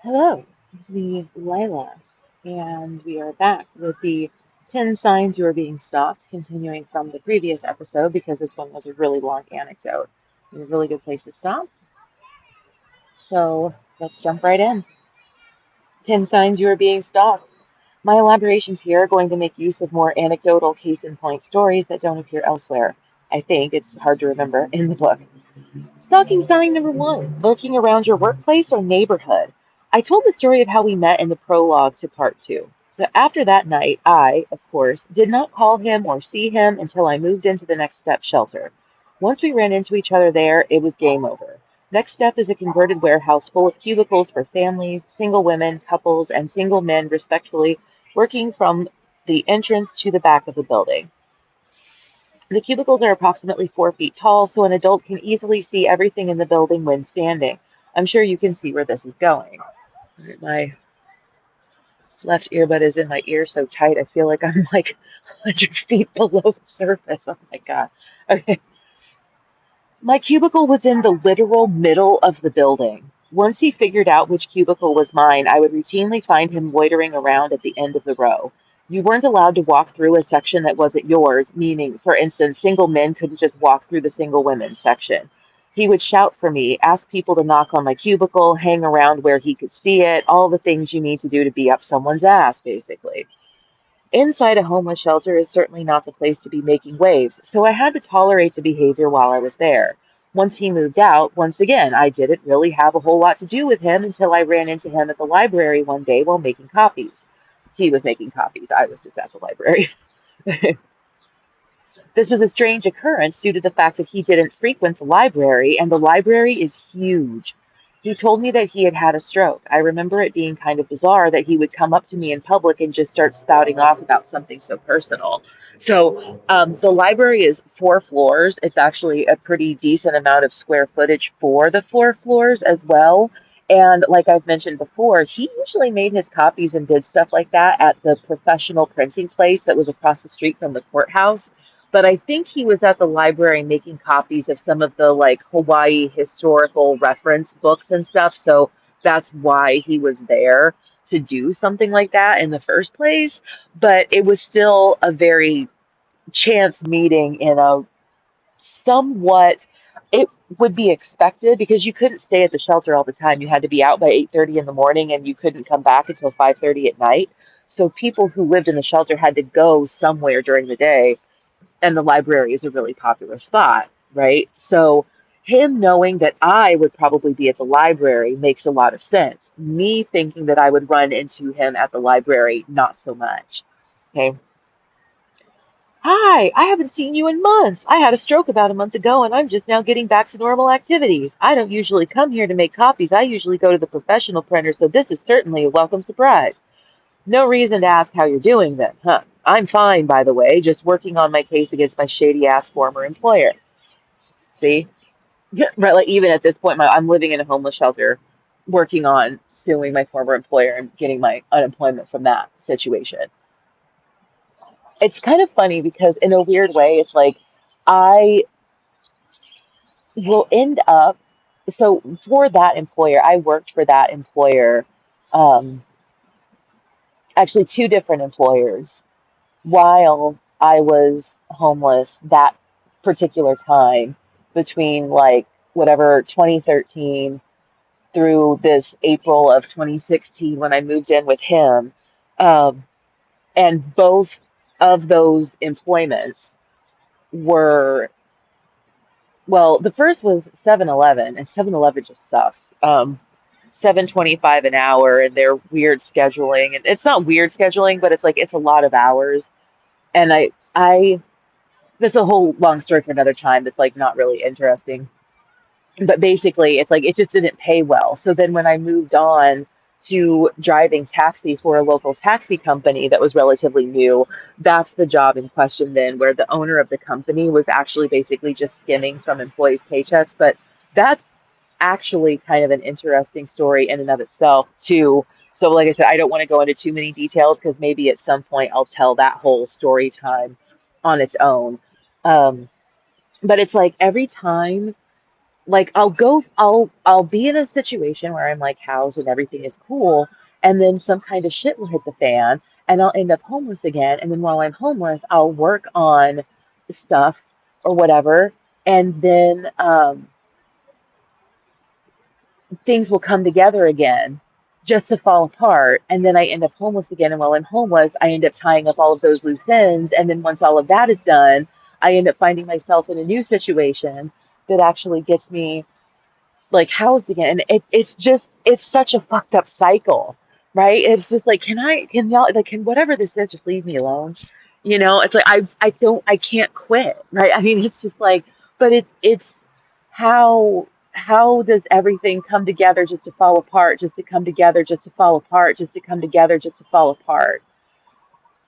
Hello, it's me, Lila, and we are back with the 10 signs you are being stalked, continuing from the previous episode because this one was a really long anecdote and a really good place to stop. So let's jump right in. 10 signs you are being stalked. My elaborations here are going to make use of more anecdotal case in point stories that don't appear elsewhere. I think it's hard to remember in the book. Stalking sign number one, lurking around your workplace or neighborhood. I told the story of how we met in the prologue to part two. So after that night, I, of course, did not call him or see him until I moved into the next step shelter. Once we ran into each other there, it was game over. Next step is a converted warehouse full of cubicles for families, single women, couples, and single men, respectively, working from the entrance to the back of the building. The cubicles are approximately 4 feet tall, so an adult can easily see everything in the building when standing. I'm sure you can see where this is going. My left earbud is in my ear so tight, I feel like I'm like 100 feet below the surface. Oh my God. Okay. My cubicle was in the literal middle of the building. Once he figured out which cubicle was mine, I would routinely find him loitering around at the end of the row. You weren't allowed to walk through a section that wasn't yours, meaning, for instance, single men couldn't just walk through the single women's section. He would shout for me, ask people to knock on my cubicle, hang around where he could see it, all the things you need to do to be up someone's ass, basically. Inside a homeless shelter is certainly not the place to be making waves, so I had to tolerate the behavior while I was there. Once he moved out, once again, I didn't really have a whole lot to do with him until I ran into him at the library one day while making copies. He was making copies, I was just at the library. This was a strange occurrence due to the fact that he didn't frequent the library, and the library is huge. He told me that he had had a stroke. I remember it being kind of bizarre that he would come up to me in public and just start spouting off about something so personal. So, the library is 4 floors. It's actually a pretty decent amount of square footage for the 4 floors as well. And like I've mentioned before, he usually made his copies and did stuff like that at the professional printing place that was across the street from the courthouse. But I think he was at the library making copies of some of the like Hawaii historical reference books and stuff. So that's why he was there to do something like that in the first place. But it was still a very chance meeting in a somewhat, it would be expected because you couldn't stay at the shelter all the time. You had to be out by 8:30 in the morning and you couldn't come back until 5:30 at night. So people who lived in the shelter had to go somewhere during the day, and the library is a really popular spot, right? So him knowing that I would probably be at the library makes a lot of sense. Me thinking that I would run into him at the library, not so much. Okay. Hi, I haven't seen you in months. I had a stroke about a month ago and I'm just now getting back to normal activities. I don't usually come here to make copies. I usually go to the professional printer, so this is certainly a welcome surprise. No reason to ask how you're doing then, huh? I'm fine, by the way, just working on my case against my shady ass former employer. See? Right, like even at this point, I'm living in a homeless shelter, working on suing my former employer and getting my unemployment from that situation. It's kind of funny because in a weird way, it's like I will end up, so for that employer, I worked for that employer, um, actually two different employers while I was homeless that particular time between like whatever 2013 through this April of 2016 when I moved in with him. Um, and both of those employments were, well, the first was 7-Eleven, and 7-Eleven just sucks. 7.25 an hour, and their weird scheduling. And it's not weird scheduling, but it's like it's a lot of hours. And I that's a whole long story for another time that's like not really interesting. But basically, it's like it just didn't pay well. So then when I moved on to driving taxi for a local taxi company that was relatively new, that's the job in question then, where the owner of the company was actually basically just skimming from employees' paychecks. But that's actually kind of an interesting story in and of itself, too. So, like I said, I don't want to go into too many details because maybe at some point I'll tell that whole story time on its own. Um, but it's like every time. like I'll be in a situation where I'm like housed and everything is cool, and then some kind of shit will hit the fan, and I'll end up homeless again. And then while I'm homeless, I'll work on stuff or whatever, and then things will come together again just to fall apart. And then I end up homeless again. And while I'm homeless, I end up tying up all of those loose ends. And then once all of that is done, I end up finding myself in a new situation that actually gets me like housed again. And it's just, it's such a fucked up cycle, right? It's just like, can y'all, like, can whatever this is, just leave me alone? You know, it's like, I can't quit, right? I mean, it's just like, but it's how does everything come together just to fall apart, just to come together, just to fall apart, just to come together, just to fall apart?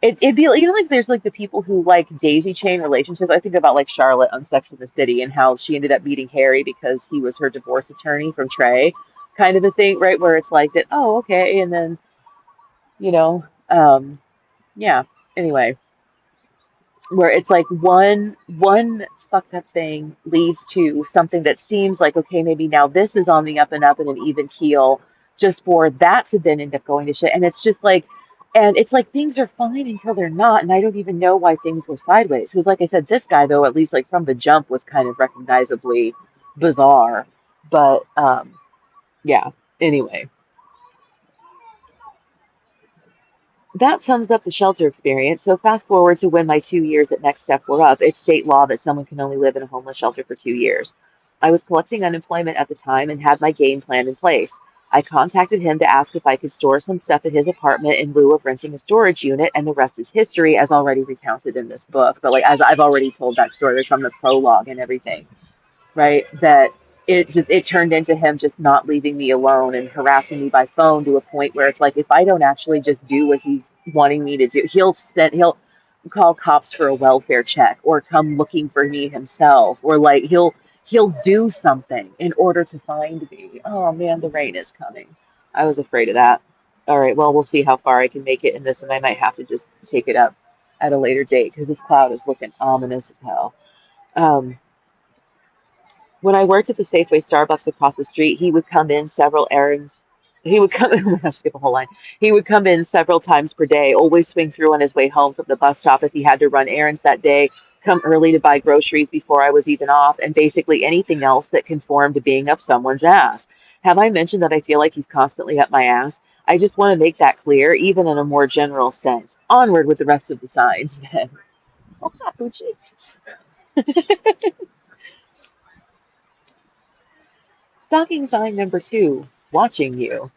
It'd be like, you know, like there's like the people who like daisy chain relationships. I think about like Charlotte on Sex and the City and how she ended up meeting Harry because he was her divorce attorney from Trey, kind of a thing, right? Where it's like that, oh, okay, and then, you know, yeah. Anyway, where it's like one fucked up thing leads to something that seems like, okay, maybe now this is on the up and up and an even keel, just for that to then end up going to shit. And it's just like, and it's like things are fine until they're not, and I don't even know why things go sideways. Because like I said, this guy though, at least like from the jump, was kind of recognizably bizarre. But yeah, anyway. That sums up the shelter experience. So fast forward to when my 2 years at Next Step were up. It's state law that someone can only live in a homeless shelter for 2 years. I was collecting unemployment at the time and had my game plan in place. I contacted him to ask if I could store some stuff at his apartment in lieu of renting a storage unit, and the rest is history, as already recounted in this book. But like as I've already told that story from the prologue and everything, right? That it turned into him just not leaving me alone and harassing me by phone to a point where it's like if I don't actually just do what he's wanting me to do, he'll call cops for a welfare check or come looking for me himself or like he'll do something in order to find me. Oh man, the rain is coming. I was afraid of that. All right, well, we'll see how far I can make it in this, and I might have to just take it up at a later date because this cloud is looking ominous as hell. Um, when I worked at the Safeway Starbucks across the street, he would come in several errands. He would come, I'm gonna skip a whole line. He would come in several times per day, always swing through on his way home from the bus stop if he had to run errands that day, come early to buy groceries before I was even off, and basically anything else that conformed to being up someone's ass. Have I mentioned that I feel like he's constantly up my ass? I just want to make that clear, even in a more general sense. Onward with the rest of the signs, then. Oh, Poochie. Stalking sign number two, watching you.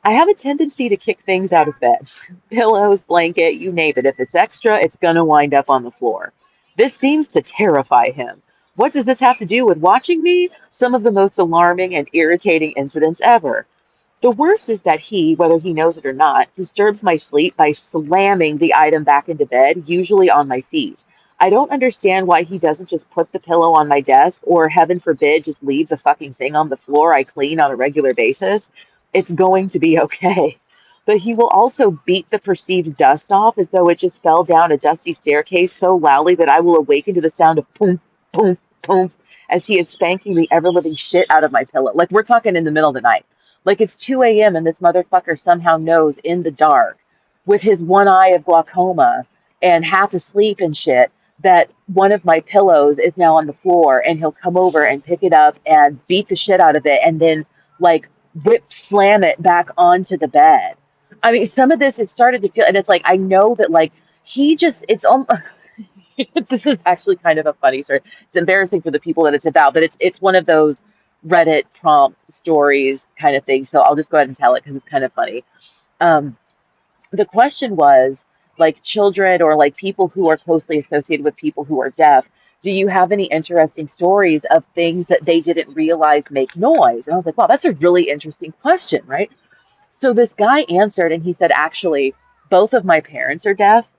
I have a tendency to kick things out of bed. Pillows, blanket, you name it. If it's extra, it's gonna wind up on the floor. This seems to terrify him. What does this have to do with watching me? Some of the most alarming and irritating incidents ever. The worst is that he, whether he knows it or not, disturbs my sleep by slamming the item back into bed, usually on my feet. I don't understand why he doesn't just put the pillow on my desk or, heaven forbid, just leave the fucking thing on the floor I clean on a regular basis. It's going to be okay. But he will also beat the perceived dust off as though it just fell down a dusty staircase so loudly that I will awaken to the sound of boom, boom, boom as he is spanking the ever living shit out of my pillow. Like we're talking in the middle of the night. Like it's 2 a.m. and this motherfucker somehow knows in the dark with his one eye of glaucoma and half asleep and shit that one of my pillows is now on the floor and he'll come over and pick it up and beat the shit out of it and then like whip slam it back onto the bed. I mean, some of this it started to feel and it's like I know that like he just it's almost this is actually kind of a funny story. It's embarrassing for the people that it's about, but it's one of those Reddit prompt stories kind of thing. So I'll just go ahead and tell it because it's kind of funny. Um, the question was like children or like people who are closely associated with people who are deaf. Do you have any interesting stories of things that they didn't realize make noise? And I was like, wow, that's a really interesting question, right? So this guy answered and he said, actually, both of my parents are deaf.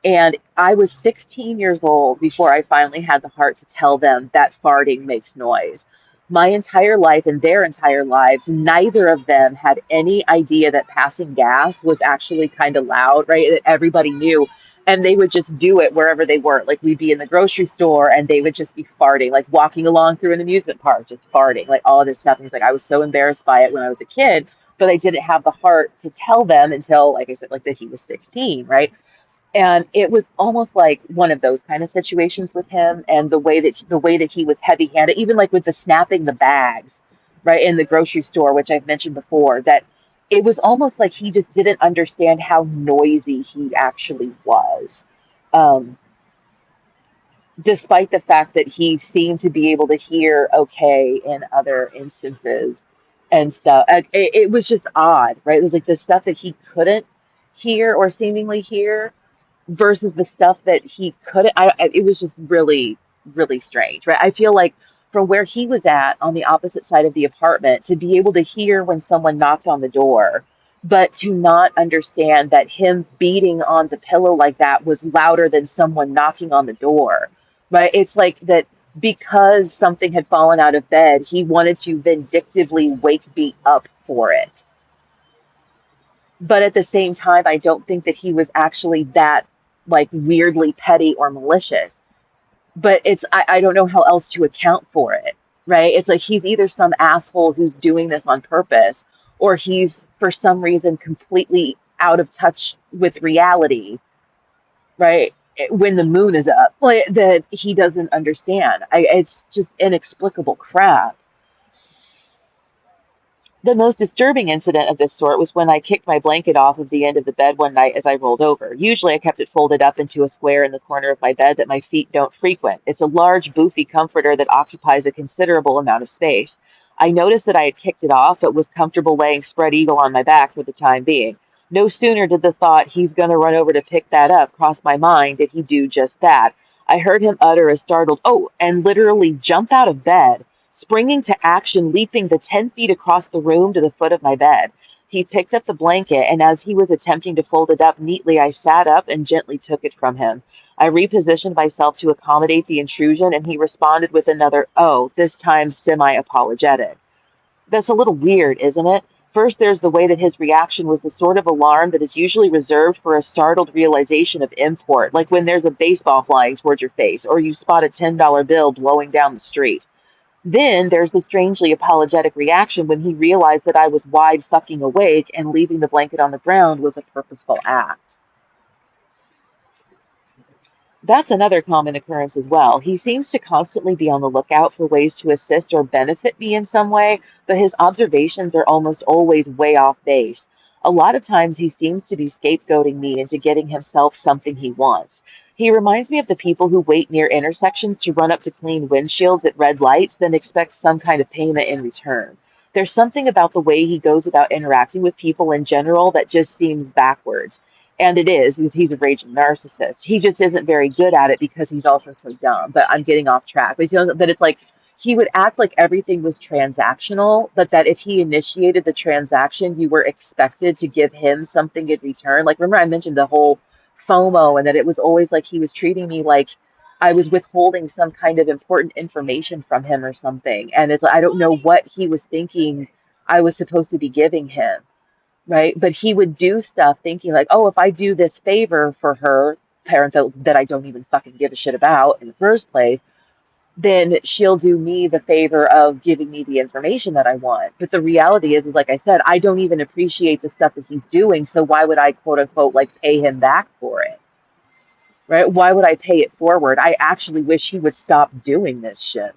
And I was 16 years old before I finally had the heart to tell them that farting makes noise. My entire life and their entire lives, neither of them had any idea that passing gas was actually kind of loud, right? That everybody knew. And they would just do it wherever they were. Like we'd be in the grocery store and they would just be farting, like walking along through an amusement park, just farting, like all of this stuff. And he's like, I was so embarrassed by it when I was a kid, but I didn't have the heart to tell them until, like I said, like that he was 16, right? And it was almost like one of those kind of situations with him, and the way that he was heavy-handed, even like with the snapping the bags, right, in the grocery store, which I've mentioned before, that it was almost like he just didn't understand how noisy he actually was. Um, Despite the fact that he seemed to be able to hear okay in other instances and stuff. It was just odd, right? It was like the stuff that he couldn't hear or seemingly hear versus the stuff that he couldn't. It was just really, really strange, right? I feel like from where he was at on the opposite side of the apartment, to be able to hear when someone knocked on the door, but to not understand that him beating on the pillow like that was louder than someone knocking on the door, right? It's like that because something had fallen out of bed, he wanted to vindictively wake me up for it. But at the same time, I don't think that he was actually that like weirdly petty or malicious. But I don't know how else to account for it, right? It's like he's either some asshole who's doing this on purpose, or he's for some reason completely out of touch with reality, right? When the moon is up, like that he doesn't understand. It's just inexplicable crap. The most disturbing incident of this sort was when I kicked my blanket off of the end of the bed one night as I rolled over. Usually I kept it folded up into a square in the corner of my bed that my feet don't frequent. It's a large, boofy comforter that occupies a considerable amount of space. I noticed that I had kicked it off, but was comfortable laying spread eagle on my back for the time being. No sooner did the thought, he's going to run over to pick that up, cross my mind, did he do just that. I heard him utter a startled, oh, and literally jump out of bed, springing to action, leaping the 10 feet across the room to the foot of my bed. He picked up the blanket, and as he was attempting to fold it up neatly, I sat up and gently took it from him. I repositioned myself to accommodate the intrusion, and he responded with another, oh, this time semi-apologetic. That's a little weird, isn't it? First, there's the way that his reaction was the sort of alarm that is usually reserved for a startled realization of import, like when there's a baseball flying towards your face, or you spot a $10 bill blowing down the street. Then there's the strangely apologetic reaction when he realized that I was wide fucking awake and leaving the blanket on the ground was a purposeful act. That's another common occurrence as well. He seems to constantly be on the lookout for ways to assist or benefit me in some way, but his observations are almost always way off base. A lot of times he seems to be scapegoating me into getting himself something he wants. He reminds me of the people who wait near intersections to run up to clean windshields at red lights, then expect some kind of payment in return. There's something about the way he goes about interacting with people in general that just seems backwards. And it is, because he's a raging narcissist. He just isn't very good at it because he's also so dumb. But I'm getting off track. But you know that it's like he would act like everything was transactional, but that if he initiated the transaction, you were expected to give him something in return. Like, remember I mentioned the whole FOMO and that it was always like he was treating me like I was withholding some kind of important information from him or something. And it's like, I don't know what he was thinking I was supposed to be giving him, right? But he would do stuff thinking like, oh, if I do this favor for her, parent that I don't even fucking give a shit about in the first place, then she'll do me the favor of giving me the information that I want. But the reality is like I said, I don't even appreciate the stuff that he's doing. So why would I quote unquote like pay him back for it? Right? Why would I pay it forward? I actually wish he would stop doing this shit.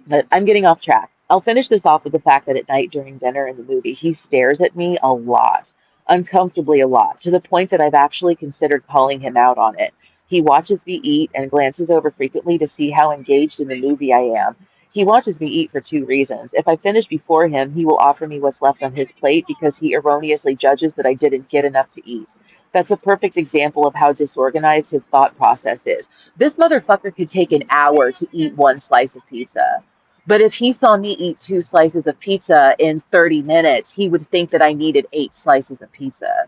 But I'm getting off track. I'll finish this off with the fact that at night during dinner in the movie, he stares at me a lot, uncomfortably a lot, to the point that I've actually considered calling him out on it. He watches me eat and glances over frequently to see how engaged in the movie I am. He watches me eat for two reasons. If I finish before him, he will offer me what's left on his plate because he erroneously judges that I didn't get enough to eat. That's a perfect example of how disorganized his thought process is. This motherfucker could take an hour to eat one slice of pizza. But if he saw me eat two slices of pizza in 30 minutes, he would think that I needed eight slices of pizza,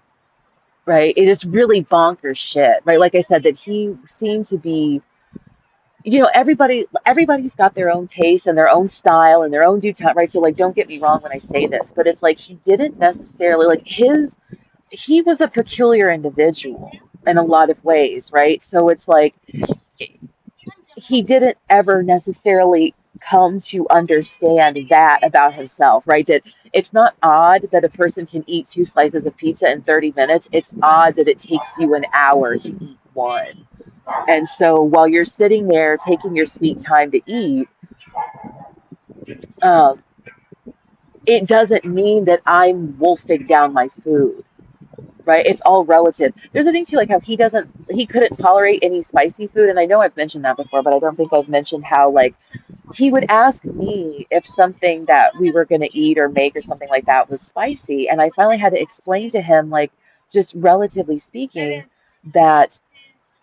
right? It is really bonkers shit, right? Like I said, that he seemed to be, everybody's got their own taste and their own style and their own due time, right? So like, don't get me wrong when I say this, but it's like he didn't necessarily he was a peculiar individual, in a lot of ways, right? So it's like he didn't ever necessarily come to understand that about himself, right? That it's not odd that a person can eat two slices of pizza in 30 minutes. It's odd that it takes you an hour to eat one. And so while you're sitting there taking your sweet time to eat, um, it doesn't mean that I'm wolfing down my food, right? It's all relative. There's a thing too, like how he couldn't tolerate any spicy food. And I know I've mentioned that before, but I don't think I've mentioned how, like, he would ask me if something that we were going to eat or make or something like that was spicy. And I finally had to explain to him, like, just relatively speaking, that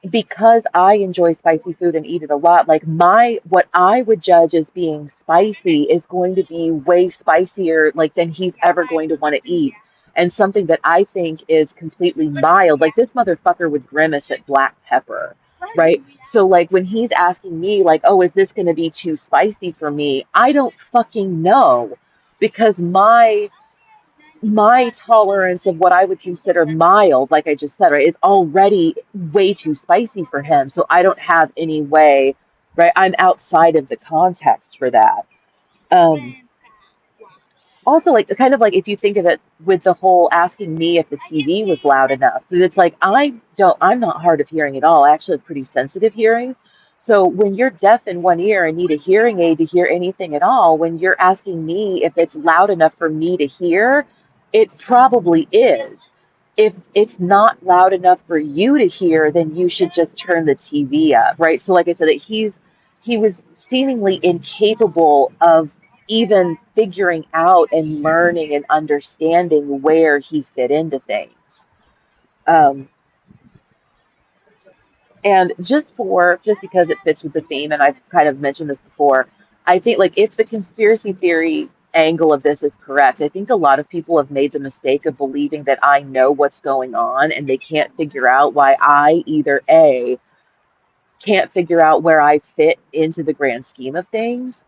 because I enjoy spicy food and eat it a lot, like what I would judge as being spicy is going to be way spicier like than he's ever going to want to eat. And something that I think is completely mild, like this motherfucker would grimace at black pepper, right? So like when he's asking me like, "Oh, is this going to be too spicy for me?" I don't fucking know because my tolerance of what I would consider mild, like I just said, right, is already way too spicy for him. So I don't have any way, right? I'm outside of the context for that. Um, Also, like, kind of like if you think of it with the whole asking me if the TV was loud enough, 'cause it's like I'm not hard of hearing at all. I actually have pretty sensitive hearing. So when you're deaf in one ear and need a hearing aid to hear anything at all, when you're asking me if it's loud enough for me to hear, it probably is. If it's not loud enough for you to hear, then you should just turn the TV up, right? So like I said, that he was seemingly incapable of even figuring out and learning and understanding where he fit into things. Um, and just because it fits with the theme, and I've kind of mentioned this before, I think like if the conspiracy theory angle of this is correct, I think a lot of people have made the mistake of believing that I know what's going on and they can't figure out why I either A, can't figure out where I fit into the grand scheme of things,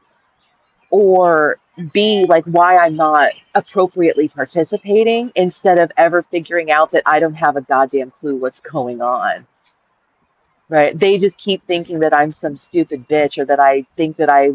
or B, like why I'm not appropriately participating instead of ever figuring out that I don't have a goddamn clue what's going on. Right? They just keep thinking that I'm some stupid bitch or that I think that I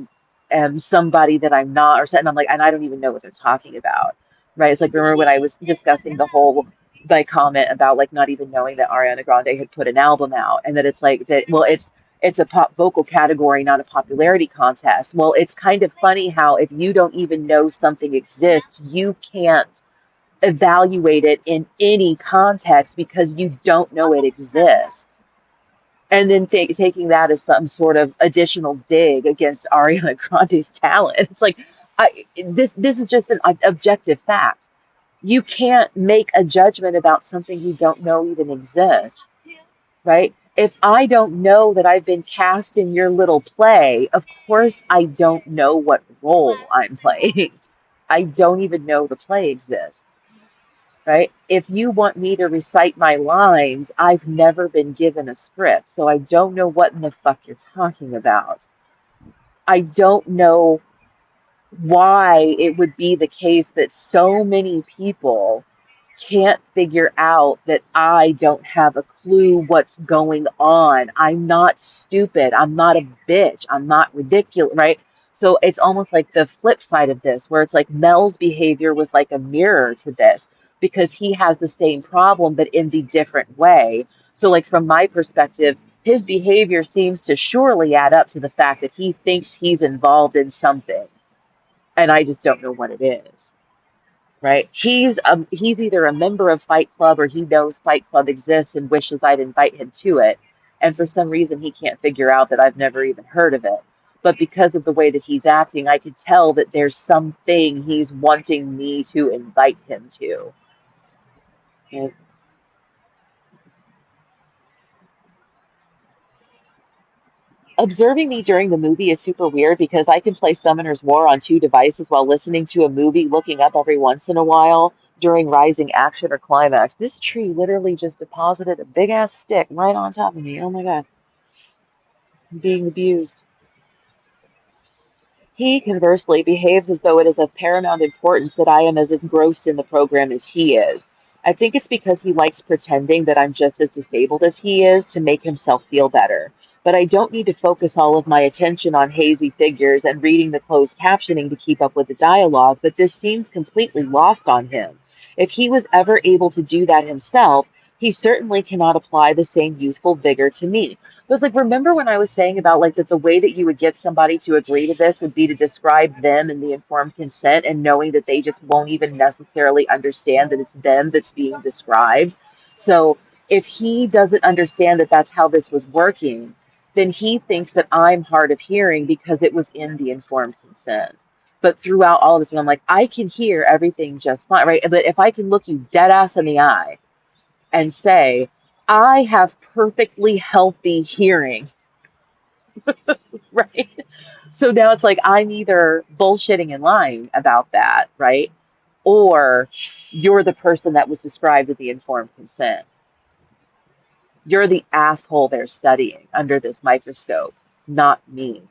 am somebody that I'm not or something. I'm like, and I don't even know what they're talking about. Right? It's like, remember when I was discussing the whole my comment about like not even knowing that Ariana Grande had put an album out and that it's like that, well, it's a pop vocal category, not a popularity contest. Well, it's kind of funny how if you don't even know something exists, you can't evaluate it in any context because you don't know it exists, and then taking that as some sort of additional dig against Ariana Grande's talent. It's like, this is just an objective fact. You can't make a judgment about something you don't know even exists, right? If I don't know that I've been cast in your little play, of course I don't know what role I'm playing. I don't even know the play exists, right? If you want me to recite my lines, I've never been given a script, so I don't know what in the fuck you're talking about. I don't know why it would be the case that so many people can't figure out that I don't have a clue what's going on. I'm not stupid. I'm not a bitch. I'm not ridiculous, right? So it's almost like the flip side of this, where it's like Mel's behavior was like a mirror to this because he has the same problem, but in the different way. So, like, from my perspective, his behavior seems to surely add up to the fact that he thinks he's involved in something and I just don't know what it is, right? He's either a member of Fight Club or he knows Fight Club exists and wishes I'd invite him to it. And for some reason, he can't figure out that I've never even heard of it. But because of the way that he's acting, I could tell that there's something he's wanting me to invite him to. And observing me during the movie is super weird because I can play Summoner's War on two devices while listening to a movie, looking up every once in a while during rising action or climax. This tree literally just deposited a big ass stick right on top of me. Oh my God, I'm being abused. He, conversely, behaves as though it is of paramount importance that I am as engrossed in the program as he is. I think it's because he likes pretending that I'm just as disabled as he is to make himself feel better. But I don't need to focus all of my attention on hazy figures and reading the closed captioning to keep up with the dialogue, but this seems completely lost on him. If he was ever able to do that himself, he certainly cannot apply the same youthful vigor to me. Because, like, remember when I was saying about, like, that the way that you would get somebody to agree to this would be to describe them in the informed consent and knowing that they just won't even necessarily understand that it's them that's being described. So if he doesn't understand that that's how this was working, then he thinks that I'm hard of hearing because it was in the informed consent. But throughout all of this, when I'm like, I can hear everything just fine, right? But if I can look you dead ass in the eye and say, I have perfectly healthy hearing, right? So now it's like I'm either bullshitting and lying about that, right? Or you're the person that was described with the informed consent. You're the asshole they're studying under this microscope, not me,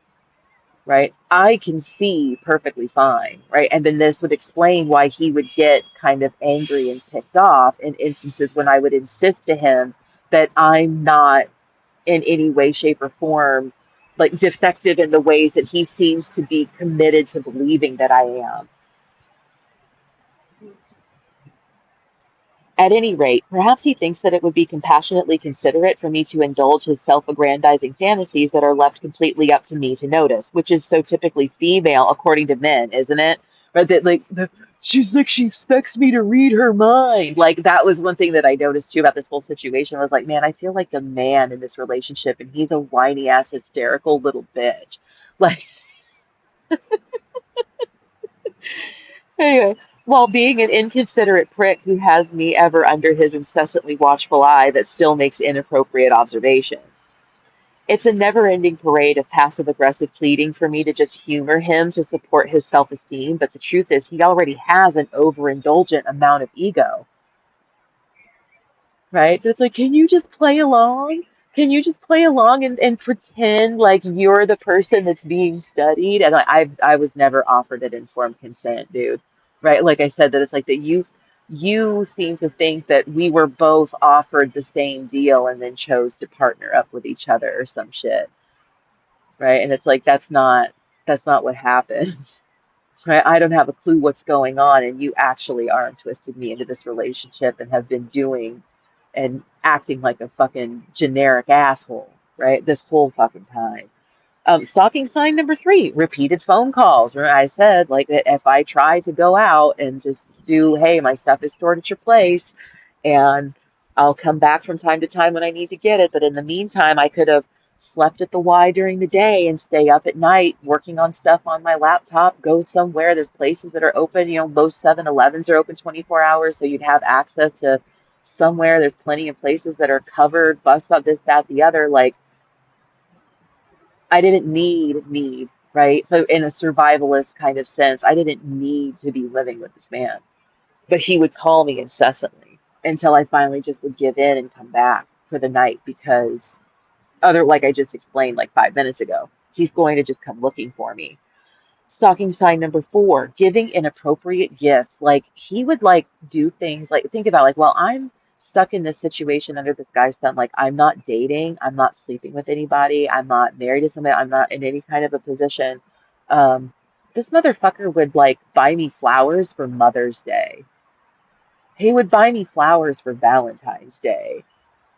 right? I can see perfectly fine, right? And then this would explain why he would get kind of angry and ticked off in instances when I would insist to him that I'm not in any way, shape, or form like defective in the ways that he seems to be committed to believing that I am. At any rate, perhaps he thinks that it would be compassionately considerate for me to indulge his self-aggrandizing fantasies that are left completely up to me to notice, which is so typically female according to men, isn't it? Right, that she's like she expects me to read her mind. Like that was one thing that I noticed too about this whole situation. I was like, man, I feel like the man in this relationship, and he's a whiny ass, hysterical little bitch. Like anyway, while being an inconsiderate prick who has me ever under his incessantly watchful eye that still makes inappropriate observations. It's a never-ending parade of passive-aggressive pleading for me to just humor him to support his self-esteem, but the truth is he already has an overindulgent amount of ego. Right? So it's like, can you just play along? Can you just play along and pretend like you're the person that's being studied? And I was never offered an informed consent, dude. Right? Like I said, that it's like that you seem to think that we were both offered the same deal and then chose to partner up with each other or some shit. Right? And it's like that's not what happened. Right? I don't have a clue what's going on, and you actually are and twisted me into this relationship and have been doing and acting like a fucking generic asshole, right? This whole fucking time. Stalking sign number 3, repeated phone calls. Where I said, like, that if I try to go out and just do, hey, my stuff is stored at your place, and I'll come back from time to time when I need to get it. But in the meantime, I could have slept at the Y during the day and stay up at night working on stuff on my laptop, go somewhere. There's places that are open, most 7-Elevens are open 24 hours, so you'd have access to somewhere. There's plenty of places that are covered, bus stop, this, that, the other. Like, I didn't need, right? So in a survivalist kind of sense, I didn't need to be living with this man. But he would call me incessantly until I finally just would give in and come back for the night because like I just explained like 5 minutes ago, he's going to just come looking for me. Stalking sign number 4, giving inappropriate gifts. Like he would like do things like think about like, well, I'm stuck in this situation under this guy's thumb. Like I'm not dating, I'm not sleeping with anybody, I'm not married to somebody, I'm not in any kind of a position. Um, this motherfucker would like buy me flowers for Mother's Day. He would buy me flowers for Valentine's Day.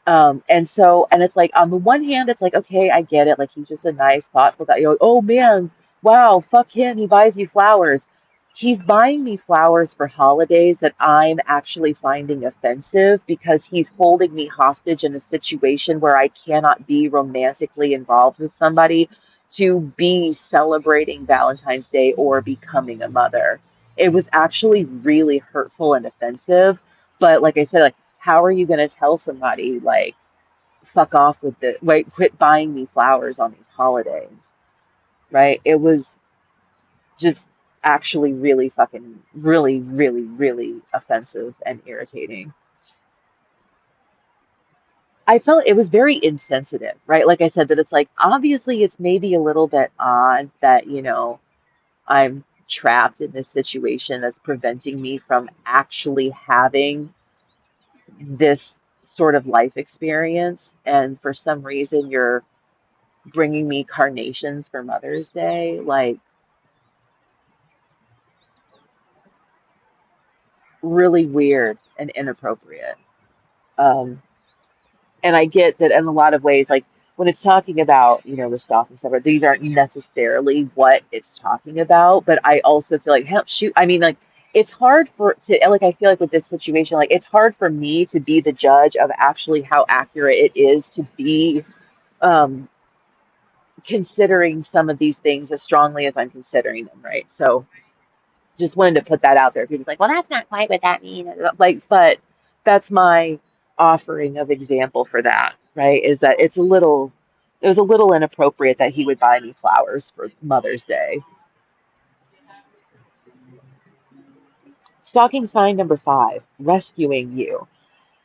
And it's like, on the one hand, it's like, okay, I get it. Like, he's just a nice, thoughtful guy. You're like, oh man, wow, fuck him. He buys you flowers. He's buying me flowers for holidays that I'm actually finding offensive because he's holding me hostage in a situation where I cannot be romantically involved with somebody to be celebrating Valentine's Day or becoming a mother. It was actually really hurtful and offensive. But like I said, like, how are you going to tell somebody like fuck off with the wait quit buying me flowers on these holidays, right? It was just actually really fucking really offensive and irritating. I felt it was very insensitive, right? Like I said, that it's like obviously it's maybe a little bit odd that I'm trapped in this situation that's preventing me from actually having this sort of life experience, and for some reason you're bringing me carnations for Mother's Day, like really weird and inappropriate. Um, and I get that in a lot of ways, like when it's talking about, the stuff and stuff, these aren't necessarily what it's talking about, but I also feel like, hell, shoot, I mean, like, it's hard like, I feel like with this situation, like, it's hard for me to be the judge of actually how accurate it is to be um, considering some of these things as strongly as I'm considering them, right? So just wanted to put that out there. People's like, well, that's not quite what that means. Like, but that's my offering of example for that, right? Is that it was a little inappropriate that he would buy me flowers for Mother's Day. Stalking sign number 5, rescuing you.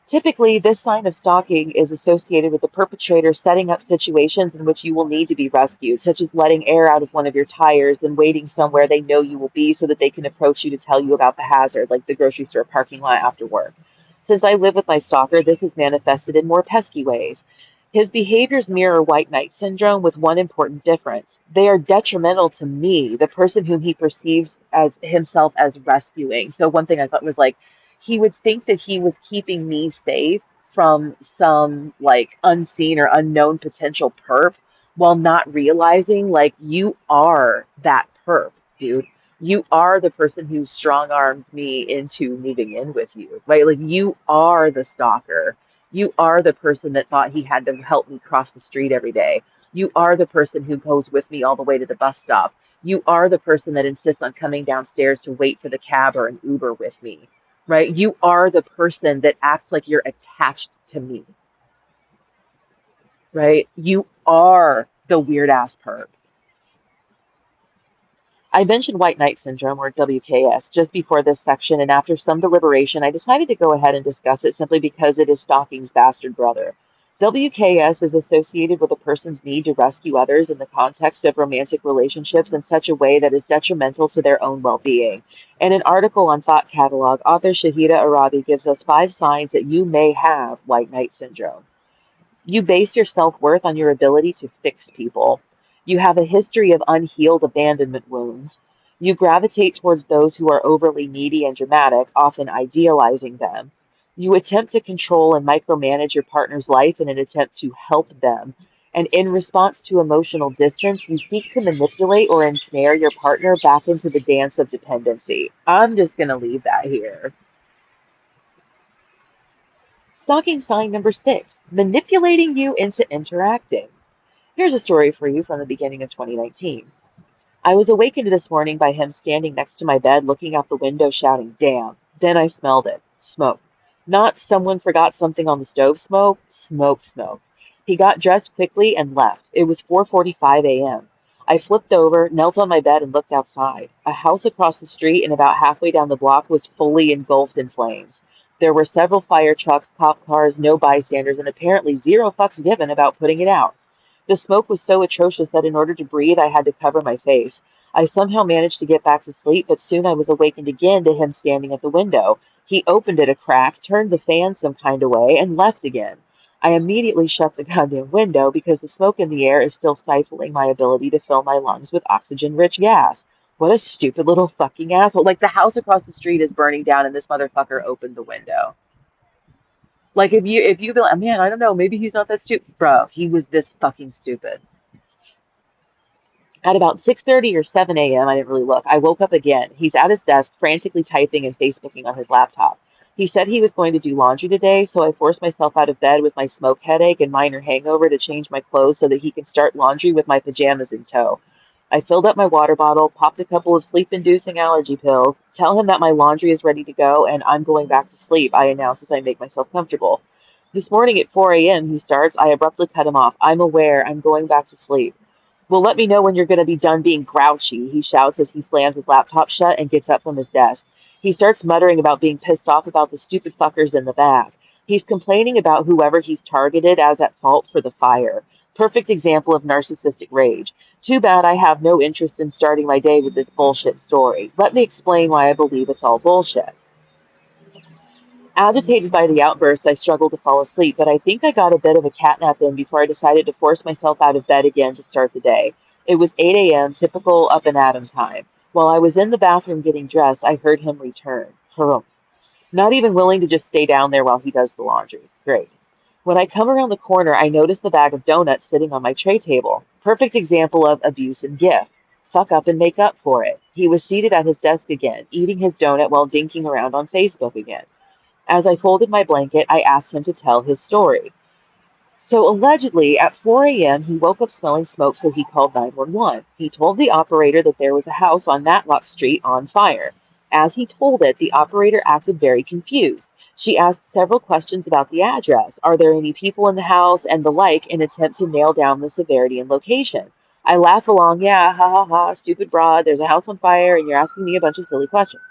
Typically, this sign of stalking is associated with the perpetrator setting up situations in which you will need to be rescued, such as letting air out of one of your tires, then waiting somewhere they know you will be so that they can approach you to tell you about the hazard, like the grocery store parking lot after work. Since I live with my stalker, this is manifested in more pesky ways. His behaviors mirror white knight syndrome with one important difference. They are detrimental to me, the person whom he perceives as himself as rescuing. So one thing I thought was like, he would think that he was keeping me safe from some like unseen or unknown potential perp while not realizing like you are that perp, dude. You are the person who strong armed me into moving in with you, right? Like you are the stalker. You are the person that thought he had to help me cross the street every day. You are the person who goes with me all the way to the bus stop. You are the person that insists on coming downstairs to wait for the cab or an Uber with me, right? You are the person that acts like you're attached to me, right? You are the weird ass perp. I mentioned white knight syndrome, or WKS, just before this section, and after some deliberation, I decided to go ahead and discuss it simply because it is Stalking's bastard brother. WKS is associated with a person's need to rescue others in the context of romantic relationships in such a way that is detrimental to their own well-being. In an article on Thought Catalog, author Shahida Arabi gives us 5 signs that you may have white knight syndrome. You base your self-worth on your ability to fix people. You have a history of unhealed abandonment wounds. You gravitate towards those who are overly needy and dramatic, often idealizing them. You attempt to control and micromanage your partner's life in an attempt to help them. And in response to emotional distance, you seek to manipulate or ensnare your partner back into the dance of dependency. I'm just going to leave that here. Stalking sign number 6, manipulating you into interacting. Here's a story for you from the beginning of 2019. I was awakened this morning by him standing next to my bed, looking out the window, shouting, "Damn." Then I smelled it. Smoke. Not someone forgot something on the stove smoke. Smoke, smoke. He got dressed quickly and left. It was 4:45 a.m. I flipped over, knelt on my bed, and looked outside. A house across the street and about halfway down the block was fully engulfed in flames. There were several fire trucks, cop cars, no bystanders, and apparently zero fucks given about putting it out. The smoke was so atrocious that in order to breathe, I had to cover my face. I somehow managed to get back to sleep, but soon I was awakened again to him standing at the window. He opened it a crack, turned the fan some kind of way, and left again. I immediately shut the goddamn window because the smoke in the air is still stifling my ability to fill my lungs with oxygen-rich gas. What a stupid little fucking asshole. Like, the house across the street is burning down and this motherfucker opened the window. Like, if you be like, man, I don't know, maybe he's not that stupid. Bro, he was this fucking stupid. At about 6:30 or 7 a.m., I didn't really look. I woke up again. He's at his desk, frantically typing and Facebooking on his laptop. He said he was going to do laundry today, so I forced myself out of bed with my smoke headache and minor hangover to change my clothes so that he could start laundry with my pajamas in tow. I filled up my water bottle, popped a couple of sleep-inducing allergy pills, tell him that my laundry is ready to go, and I'm going back to sleep, I announce as I make myself comfortable. This morning at 4 a.m., he starts. I abruptly cut him off. I'm aware. I'm going back to sleep. Well, let me know when you're going to be done being grouchy, he shouts as he slams his laptop shut and gets up from his desk. He starts muttering about being pissed off about the stupid fuckers in the back. He's complaining about whoever he's targeted as at fault for the fire. Perfect example of narcissistic rage. Too bad I have no interest in starting my day with this bullshit story. Let me explain why I believe it's all bullshit. Agitated by the outburst, I struggled to fall asleep, but I think I got a bit of a catnap in before I decided to force myself out of bed again to start the day. It was 8 a.m., typical up and at 'em time. While I was in the bathroom getting dressed, I heard him return. Harumph. Not even willing to just stay down there while he does the laundry. Great. When I come around the corner, I notice the bag of donuts sitting on my tray table. Perfect example of abuse and gift. Fuck up and make up for it. He was seated at his desk again, eating his donut while dinking around on Facebook again. As I folded my blanket, I asked him to tell his story. So allegedly, at 4 a.m., he woke up smelling smoke, so he called 911. He told the operator that there was a house on Matlock Street on fire. As he told it, the operator acted very confused. She asked several questions about the address. Are there any people in the house and the like, in attempt to nail down the severity and location. I laugh along, yeah, ha ha ha, stupid broad, there's a house on fire and you're asking me a bunch of silly questions.